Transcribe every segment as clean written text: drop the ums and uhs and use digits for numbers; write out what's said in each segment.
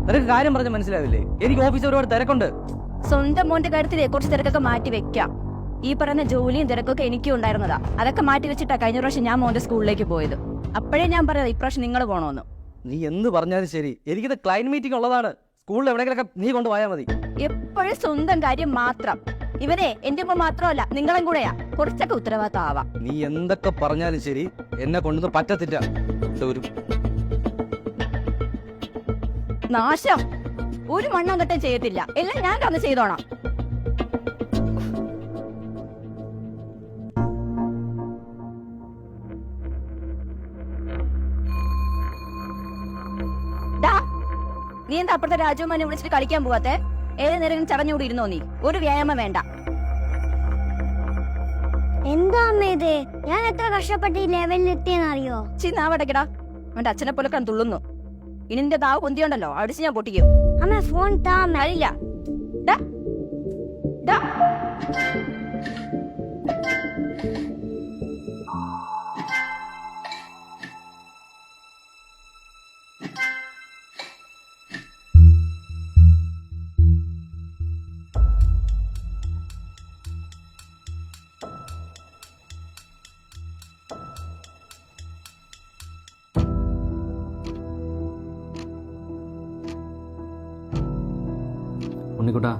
നിനക്ക് കാര്യം പറഞ്ഞ മനസ്സിലാവില്ലേ? എനിക്ക് ഓഫീസിൽ ഒരുപാട് തിരക്കുണ്ട്. സ്വന്തം മോന്റെ കാര്യത്തിലെ കുറച്ച് തിരക്കൊക്കെ മാറ്റി വെക്കാം. ഈ പറയുന്ന ജോലിയും തിരക്കൊക്കെ എനിക്കും ഉണ്ടായിരുന്നതാ. അതൊക്കെ മാറ്റി വെച്ചിട്ടാ കഴിഞ്ഞ പ്രാവശ്യം ഞാൻ മോന്റെ സ്കൂളിലേക്ക് പോയത്. അപ്പോഴേ ഞാൻ പറയാം ഇപ്രാവശ്യം നിങ്ങൾ പോണോന്ന്. നീ എന്ത് പറഞ്ഞാലും ശരി, എനിക്കിത് ക്ലയന്റ് മീറ്റിംഗ് ഉള്ളതാണ്. സ്കൂളിൽ എവിടെയെങ്കിലൊക്കെ നീ കൊണ്ടുപോയാൽ മതി. എപ്പോഴും സ്വന്തം കാര്യം മാത്രം. ഇവനെ എന്റെ ഉമ്മ മാത്രമല്ല നിങ്ങളും കൂടെയാ. കുറച്ചൊക്കെ ഉത്തരവാദിത്തം ആവാം. നീ എന്തൊക്കെ പറഞ്ഞാലും ശരി, എന്നെ കൊണ്ടൊന്നും പറ്റത്തില്ല. ഒരു നാശം ഒരു മണ്ണും തൊട്ടും ചെയ്യത്തില്ല. എല്ലാം ഞാൻ തന്ന് ചെയ്തോളാം. നീ എന്താ അപ്പുറത്തെ രാജകുമാരനെ വിളിച്ചിട്ട് കളിക്കാൻ പോവാത്തെ? ഏത് നേരം ചടഞ്ഞുകൂടി ഇരുന്നോ നീ? ഒരു വ്യായാമം വേണ്ട. എന്താ അമ്മ ഇത്? ഞാൻ എത്ര കഷ്ടപ്പെട്ട് ഈ ലെവലിൽ എത്തിയെന്നറിയോ? നാവടക്കടാ. അവന്റെ അച്ഛനെ പോലെ kan തുള്ളുന്നു. ഇനി നിന്റെ നാവ് പൊന്തിയുണ്ടല്ലോ അടിച്ച് ഞാൻ പൊട്ടിക്കും. അമ്മ ഫോൺ താ. അല്ല ഉണ്ണിക്കുട്ടാ,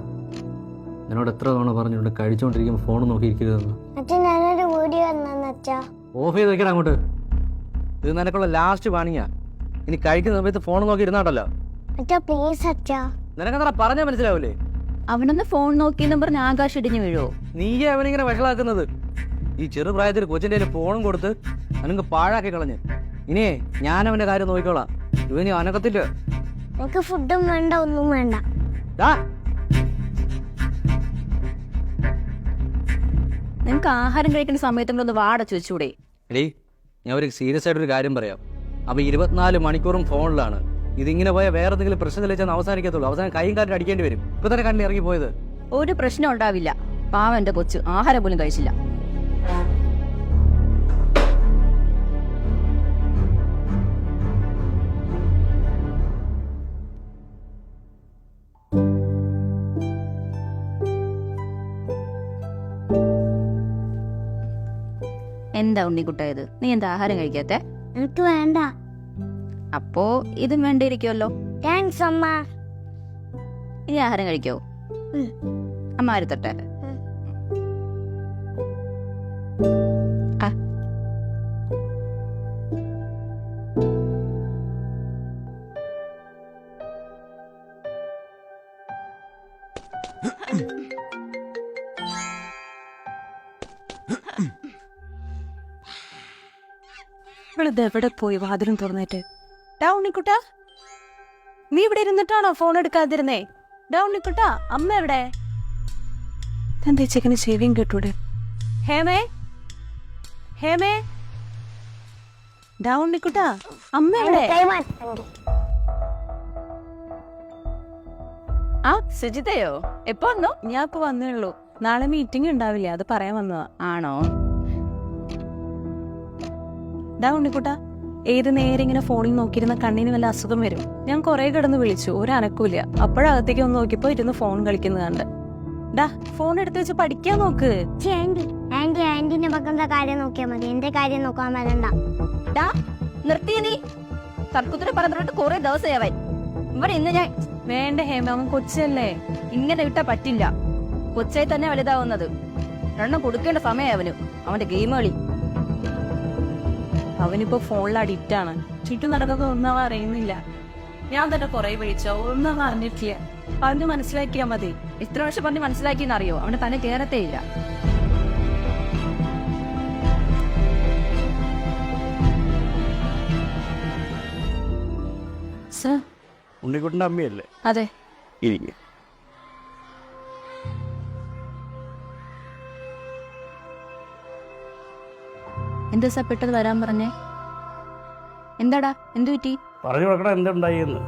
എന്നോട് എത്ര തവണ പറഞ്ഞിട്ടുണ്ട് കഴിച്ചുകൊണ്ടിരിക്കുമ്പോൾ ഫോൺ നോക്കിയിരിക്കരുതെന്ന്. അച്ഛൻ ഞാനൊരു വീഡിയോ അച്ഛാ. ഓഫ് ചെയ്ത് വെക്കടാ അങ്ങോട്ട്. ഇത് നിനക്കുള്ള ലാസ്റ്റ് വാണിങ്ങാ. ഇനി കഴിക്കുന്ന സമയത്ത് ഫോൺ നോക്കി ഇരുന്നാട്ടല്ലോ. അച്ഛാ പ്ലീസ് അച്ഛാ. നിനക്കെന്താ പറഞ്ഞാൽ മനസ്സിലാവൂലേ? അവനൊന്ന് ഫോൺ നോക്കിയെന്ന് പറഞ്ഞ് ആകാശം ഇടിഞ്ഞു വീഴോ? നീയേ അവനിങ്ങനെ വഷളാക്കുന്നത്. ഈ ചെറുപ്രായത്തിൽ കൊച്ചിൻ്റെ ഫോണും കൊടുത്ത് അവനക്ക് പാഴാക്കി കളഞ്ഞ്. ഇനിയേ ഞാൻ അവന്റെ കാര്യം നോക്കിക്കോളാം. ഇവന് അനക്കത്തില്ല. എനിക്ക് ഫുഡും വേണ്ട, ഒന്നും വേണ്ട. നിനക്ക് ആഹാരം കഴിക്കുന്ന സമയത്തെങ്കിലും ഒന്ന് വാടച്ചു വെച്ചൂടെ? എടീ, ഞാൻ ഒരു സീരിയസ് ആയിട്ടൊരു കാര്യം പറയാം. അപ്പൊ 24 മണിക്കൂറും ഫോണിലാണ്. ഇതിങ്ങനെ പോയാൽ വേറെ എന്തെങ്കിലും പ്രശ്നം തെളിയിച്ചാൽ അവസാനിക്കത്തുള്ളൂ. അവസാനം കൈയും കാലിൽ അടിക്കേണ്ടി വരും. ഇപ്പൊ തന്നെ കണ്ണിൽ ഇറങ്ങി പോയത്. ഒരു പ്രശ്നം ഉണ്ടാവില്ല. പാവം എന്റെ കൊച്ചു ആഹാരം പോലും കഴിച്ചില്ല. എന്താ ഉണ്ണിക്കുട്ട ഇത്? നീ എന്താ ആഹാരം കഴിക്കാത്തെ? എനിക്ക് വേണ്ട. അപ്പോ ഇതും വേണ്ടിയിരിക്കുമല്ലോ. താങ്ക്സ് അമ്മ. ഇനി ആഹാരം കഴിക്കോ? അമ്മ ആരുത്തട്ടെ. എവിടെ പോയി വാതിലും തുറന്നിട്ട്? ഡാ ഉണ്ണിക്കുട്ടാ, നീ ഇവിടെ ഇരുന്നിട്ടാണോ ഫോൺ എടുക്കാതിരുന്നേ? ഡാ ഉണ്ണിക്കുട്ടാ, അമ്മ എവിടെ? എന്താ ചെക്കന് ചെവിയും കേട്ടൂടെ? ഹേമേ, ഹേമേ, ഡാ ഉണ്ണിക്കുട്ടാ, അമ്മ എവിടെ? ആ സുജിതയോ? എപ്പോ വന്നു? ഞാൻ ഇപ്പൊ വന്നേ ഉള്ളൂ. നാളെ മീറ്റിംഗ് ഉണ്ടാവില്ലേ, അത് പറയാൻ വന്നതാ. ആണോ? ഡാ ഉണ്ണിക്കുട്ടാ, ഏത് നേരം ഇങ്ങനെ ഫോണിൽ നോക്കിയിരുന്ന കണ്ണിന് വല്ല അസുഖം വരും. ഞാൻ കുറെ കിടന്ന് വിളിച്ചു, ഒരു അനക്കൂല. അപ്പോഴകത്തേക്ക് ഒന്ന് നോക്കിയപ്പോ ഇരുന്ന് ഫോൺ കളിക്കുന്നത് കണ്ട്. ഡാ ഫോൺ എടുത്ത് വെച്ച് പഠിക്കാൻ നോക്ക്. ആന്റി ആന്റി ആന്റിന്റെ മക്കളുടെ കാര്യം നോക്കിയാ മതി, എന്റെ കാര്യം നോക്കാൻ വരണ്ട. ഡാ നിർത്തി നീ. തർക്കുത്തരം പറഞ്ഞിട്ട് കുറെ ദിവസമാവൻ. ഇവിടെ ഇന്ന് ഞാൻ വേണ്ട ഹേമ, അവൻ കൊച്ചല്ലേ. ഇങ്ങനെ വിട്ടാ പറ്റില്ല. കൊച്ചായി തന്നെ വലുതാവുന്നത്. എണ്ണം കൊടുക്കേണ്ട സമയം അവന്. അവന്റെ ഗെയിം കളി. അവനിപ്പോ ഫോണിൽ അഡിക്റ്റ് ആണ്. ചുറ്റും നടക്കുന്നത് ഒന്നും അവൻ അറിയുന്നില്ല. ഞാൻ തന്നെ കുറെ വിളിച്ചോ, ഒന്നും അവൻ അറിഞ്ഞിട്ടില്ല. അവന് മനസ്സിലാക്കിയാ മതി. ഇത്ര വർഷം പറഞ്ഞ് മനസ്സിലാക്കിയെന്നറിയോ? അവന്റെ തന്നെ കേറത്തേ ഇല്ല. സർ, ഉണ്ണിക്കുട്ടൻ്റെ അമ്മയല്ലേ? അതെ. ഇരിക്കുക. എന്താ സാർ പെട്ടെന്ന് വരാൻ പറഞ്ഞേ? എന്താടാ, എന്തു പറ്റി? പറഞ്ഞു കൊടുക്കണം എന്തുണ്ടായിന്ന്.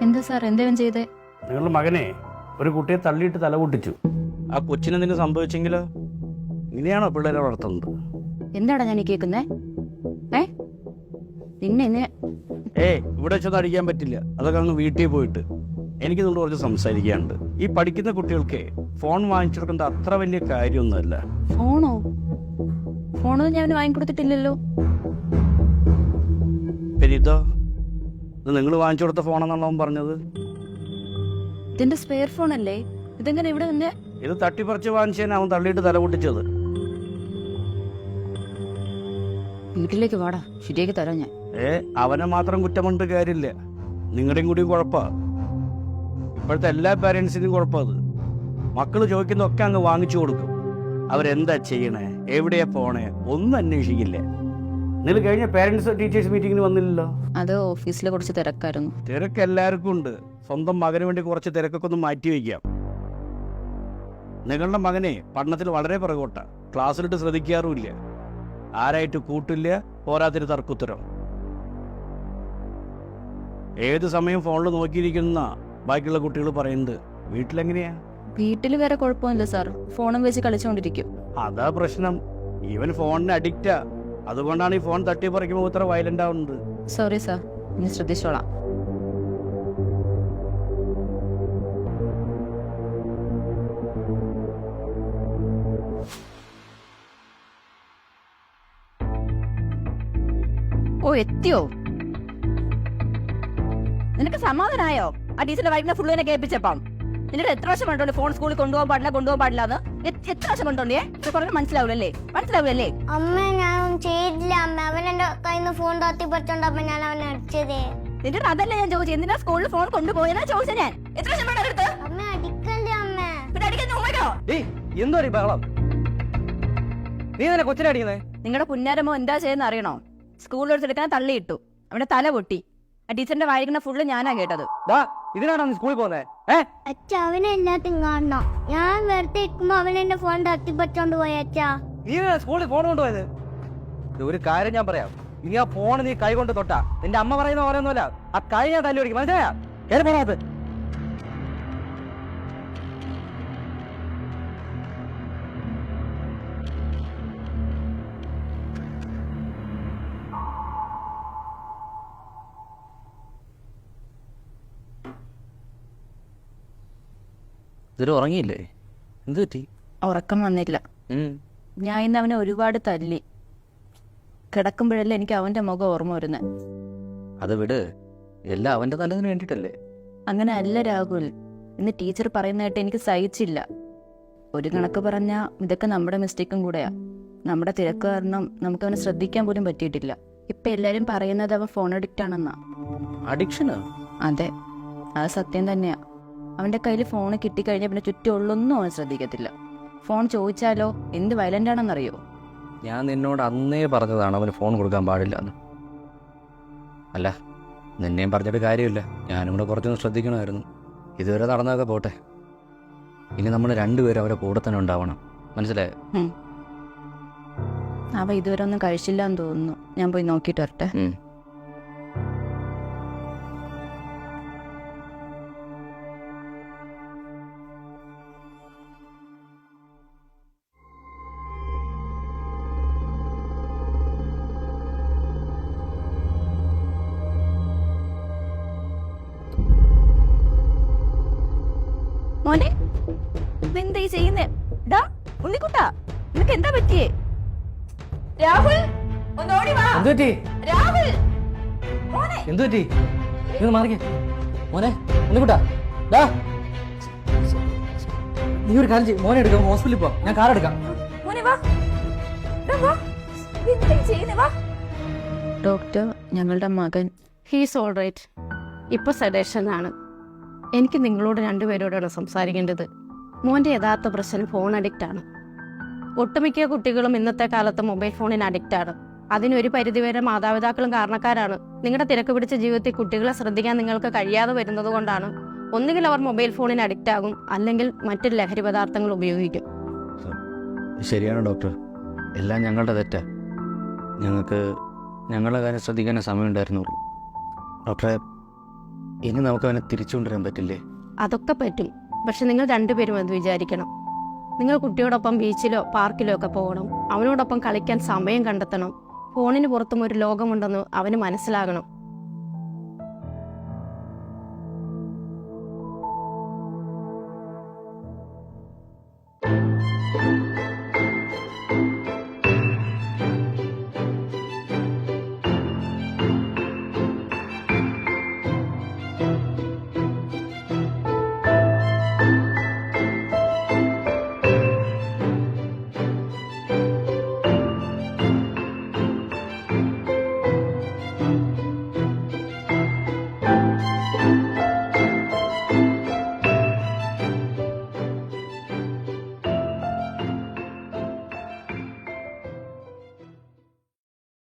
എന്താ സാർ, എന്തേലും ചെയ്തേ? നിങ്ങളുടെ മകനെ ഒരു കുട്ടിയെ തള്ളിയിട്ട് തല പൊട്ടിച്ചു. ആ കൊച്ചിനെന്തെങ്കിലും സംഭവിച്ചെങ്കിലോ? ഇങ്ങനെയാണോ പിള്ളേരെ വളർത്തുന്നത്? എന്താടാ ഞാൻ ഈ കേൾക്കുന്നേ? നിന്നെ ഇവിടെ വെച്ചൊന്നും അടിക്കാൻ പറ്റില്ല. അതൊക്കെ അങ്ങ് വീട്ടിൽ പോയിട്ട്. എനിക്ക് നിങ്ങളോട് കുറച്ച് സംസാരിക്കാനുണ്ട്. ഈ പഠിക്കുന്ന കുട്ടികൾക്ക് ഫോൺ വാങ്ങിച്ചു കൊടുക്കുന്നത് അത്ര വലിയ കാര്യമൊന്നുമല്ല. ഫോണോ? ഫോണൊന്നും ഞാൻ വാങ്ങിക്കൊടുത്തിട്ടില്ലല്ലോ. പിന്നെ ഇത് നിങ്ങൾ വാങ്ങിച്ചു കൊടുത്ത ഫോണെന്നാണോ അവൻ പറഞ്ഞത്? ഇതിന്റെ സ്പെയർ ഫോൺ അല്ലേ? ഇതെങ്ങനെ ഇവിടെ നിന്ന്? ഇത് തട്ടിപ്പറിച്ച് വാങ്ങിച്ചതിന് അവൻ തള്ളിയിട്ട് തല പൊട്ടിച്ചത്. വീട്ടിലേക്ക് വാടാ, ശരിയാക്കി തരാം ഞാൻ. അവനെ മാത്രം കുറ്റമുണ്ട് കാര്യമില്ല, നിങ്ങളുടെയും കൂടി കുഴപ്പമാ. ഇപ്പോഴത്തെ എല്ലാ പാരൻസിനും കുഴപ്പമത്. മക്കൾ ചോദിക്കുന്നതൊക്കെ അങ്ങ് വാങ്ങിച്ചു കൊടുക്കും. അവരെന്താ ചെയ്യണേ, എവിടെയാ പോണേ ഒന്നും അന്വേഷിക്കില്ല. നിങ്ങൾ കഴിഞ്ഞ പാരൻസ് ടീച്ചേഴ്സ് മീറ്റിങ്ങിന് വന്നില്ലല്ലോ? അത് ഓഫീസിലെ കുറച്ച് തിരക്കായിരുന്നു. തിരക്ക് എല്ലാവർക്കും ഉണ്ട്. സ്വന്തം മകന് വേണ്ടി കുറച്ച് തിരക്കൊക്കെ ഒന്ന് മാറ്റി വയ്ക്കാം. നിങ്ങളുടെ മകനെ പഠനത്തിൽ വളരെ പുറകോട്ട, ക്ലാസ്സിലിട്ട് ശ്രദ്ധിക്കാറുമില്ല, ആരായിട്ട് കൂട്ടില്ല, പോരാത്തൊരു തർക്കുത്തരം. ഏത് സമയം ഫോണിൽ നോക്കിയിരിക്കുന്ന ബാക്കിയുള്ള കുട്ടികൾ പറയുന്നത്. വീട്ടിലെങ്ങനെയാ? വീട്ടിൽ വേറെ കുഴപ്പമില്ല സാർ, ഫോണും വെച്ച് കളിച്ചുകൊണ്ടിരിക്കും. അതാ പ്രശ്നം. ഇവൻ ഫോണിന് അഡിക്റ്റാ. അതുകൊണ്ടാണ് ഈ ഫോൺ തട്ടി പറിക്കുമ്പോൾ ഇത്ര വയലന്റ് ആവുന്നത്. സോറി സാർ, ഇനി ശ്രദ്ധിച്ചോളാം. ഓ, എത്തിയോ? നിനക്ക് സമാധാനായോ? ആ ടീച്ചറിന്റെ വൈകിട്ട് ഫുള്ള് തന്നെ കേൾപ്പിച്ചപ്പം നിന്റെ എത്ര വർഷം കണ്ടോണ്ട് ഫോൺ സ്കൂളിൽ കൊണ്ടുപോകാൻ പാടില്ല എന്ന് എത്ര വർഷം കണ്ടോണ്ടേ? പറഞ്ഞാൽ മനസ്സിലാവില്ലല്ലേ? അമ്മ ഞാൻ ചെയ്തില്ല അമ്മ. അവൻ എന്റെ കയ്യിൽ നിന്ന് ഫോൺ തത്തി പറിച്ചോണ്ടപ്പോ ഞാൻ അവനെ അടിച്ചതേ. നിന്റെ അതല്ല ഞാൻ ചോദിച്ചത്, എന്തിനാ സ്കൂളിൽ ഫോൺ കൊണ്ടുപോയെന്നാ ചോദിച്ചത് ഞാൻ. എത്ര വർഷം എടുത്ത്? അമ്മ അടിക്കല്ലേ അമ്മ. പിന്നെ അടിക്കാൻ ഉമ്മയോ? എന്തോ ബഹളം? നീ തന്നെ കൊച്ചിനെ അടിക്കുന്നേ? നിങ്ങളുടെ പുന്നാരമോ എന്താ ചെയ്യുന്ന അറിയണോ? സ്കൂളിൽ എടുത്തെടുക്കാൻ തള്ളിയിട്ടു, അവന്റെ തല പൊട്ടി. ആ ടീച്ചറിന്റെ വായിക്കുന്ന ഫുള്ള് ഞാനാ കേട്ടത്. ഇതിനാണോ നീ സ്കൂളിൽ പോകുന്നേ? അച്ഛ അവനെ എല്ലാത്തും കാണണം. ഞാൻ വെറുതെ ഇരിക്കുമ്പോ അവൻ എന്റെ ഫോൺ തത്തി പറിച്ചോണ്ട് പോയ അച്ഛാ. നീ സ്കൂളിൽ ഫോൺ കൊണ്ടുപോയത്? ഒരു കാര്യം ഞാൻ പറയാം, ഇനി ആ ഫോൺ നീ കൈ കൊണ്ട് തൊട്ടാ നിന്റെ അമ്മ പറയുന്ന പറയുന്നല്ല, ആ കൈ ഞാൻ തല്ലി ഓടിക്കും. മനസ്സിലായാ? കേറി പോണത്. ഇതൊരു ഉറങ്ങിയില്ലേ? എന്ത് പറ്റി? ഉറക്കം വന്നില്ല. ഞാൻ ഇന്ന് അവനെ ഒരുപാട് തല്ലി. കിടക്കുമ്പോഴല്ലേ എനിക്ക് അവന്റെ മുഖം ഓർമ്മ വരുന്നത്. അത് വിട്, എല്ലാം അവന്റെ നല്ലതിന് വേണ്ടിട്ടല്ലേ. അങ്ങനെ അല്ല രാഹുൽ, ഇന്ന് ടീച്ചർ പറയുന്നതായിട്ട് എനിക്ക് സഹിച്ചില്ല. ഒരു കണക്ക് പറഞ്ഞാ ഇതൊക്കെ നമ്മുടെ മിസ്റ്റേക്കും കൂടെയാ. നമ്മുടെ തിരക്ക് കാരണം നമുക്ക് അവനെ ശ്രദ്ധിക്കാൻ പോലും പറ്റിയിട്ടില്ല. ഇപ്പൊ എല്ലാരും പറയുന്നത് അവൻ ഫോൺ അഡിക്റ്റ് ആണെന്നാ. അഡിക്ഷനോ? അതെ, അത് സത്യം തന്നെയാ. അവന്റെ കയ്യിൽ ഫോൺ കിട്ടിക്കഴിഞ്ഞാൽ പിന്നെ ചുറ്റുമുള്ളൊന്നും അവൻ ശ്രദ്ധിക്കത്തില്ല. ഫോൺ ചോദിച്ചാലോ എന്ത് വയലന്റ് ആണെന്നറിയോ? ഞാൻ നിന്നോട് അന്നേ പറഞ്ഞതാണ് അവന് ഫോൺ കൊടുക്കാൻ പാടില്ല എന്ന്. അല്ല, നിന്നെയും പറഞ്ഞിട്ട് കാര്യമില്ല, ഞാനും കൂടെ കുറച്ചൊന്ന് ശ്രദ്ധിക്കണമായിരുന്നു. ഇതുവരെ നടന്നതൊക്കെ പോട്ടെ, ഇനി നമ്മൾ രണ്ടുപേരും അവരെ കൂടെ തന്നെ ഉണ്ടാവണം. മനസ്സിലായോ? അവ ഇതുവരെ ഒന്നും കഴിച്ചില്ല എന്ന് തോന്നുന്നു. ഞാൻ പോയി നോക്കിയിട്ട് വരട്ടെ. മോനെ, എന്താ ഈ ചെയ്യുന്നേ? ഡാ ഉണ്ണിക്കുട്ടാ, നിനക്ക് എന്താ പറ്റിയേ? രാഹുൽ, ഒന്ന് ഓടി വാ. രാഹുൽ, മോനെ. എന്തു പറ്റി? ഇത് മാറിക്കേ മോനെ. ഉണ്ണിക്കുട്ടാ, ഡാ നീ ഒരു കാര്യം ചെയ്യ്, മോനെ എടുക്കാം, ഹോസ്പിറ്റലിൽ പോവാം. ഞാൻ കാർ എടുക്കാം. മോനെ വാ. ഡാ വാ. എന്താ ഈ ചെയ്യുന്നേ? വാ. ഡോക്ടർ, ഞങ്ങളുടെ മകൻ ഹീസ് ഓൾ റൈറ്റ്. ഇപ്പോൾ സെഡേഷനാണ്. എനിക്ക് നിങ്ങളോട് രണ്ടുപേരോടാണ് സംസാരിക്കേണ്ടത്. മോൻ്റെ യഥാർത്ഥ പ്രശ്നം ഫോൺ അഡിക്റ്റാണ്. ഒട്ടുമിക്ക കുട്ടികളും ഇന്നത്തെ കാലത്ത് മൊബൈൽ ഫോണിന് അഡിക്റ്റാണ്. അതിനൊരു പരിധിവരെ മാതാപിതാക്കളും കാരണക്കാരാണ്. നിങ്ങളുടെ തിരക്ക് പിടിച്ച ജീവിതത്തിൽ കുട്ടികളെ ശ്രദ്ധിക്കാൻ നിങ്ങൾക്ക് കഴിയാതെ വരുന്നത് കൊണ്ടാണ്. ഒന്നുകിൽ അവർ മൊബൈൽ ഫോണിന് അഡിക്റ്റ് ആകും, അല്ലെങ്കിൽ മറ്റു ലഹരി പദാർത്ഥങ്ങൾ ഉപയോഗിക്കും. ശരിയാണ് ഡോക്ടർ, എല്ലാം ഞങ്ങളുടെ തെറ്റാ. ഞങ്ങൾക്ക് ഞങ്ങളുടെ കാര്യം ശ്രദ്ധിക്കാനേ സമയമുണ്ടായിരുന്നുള്ളൂ. ഡോക്ടറെ, ഇനി നമുക്ക് അവനെ തിരിച്ചു കൊണ്ടുവരാൻ പറ്റില്ലേ? അതൊക്കെ പറ്റും, പക്ഷെ നിങ്ങൾ രണ്ടുപേരും അത് വിചാരിക്കണം. നിങ്ങൾ കുട്ടിയോടൊപ്പം ബീച്ചിലോ പാർക്കിലോ ഒക്കെ പോകണം. അവനോടൊപ്പം കളിക്കാൻ സമയം കണ്ടെത്തണം. ഫോണിന് പുറത്തും ഒരു ലോകമുണ്ടെന്ന് അവന് മനസ്സിലാകണം.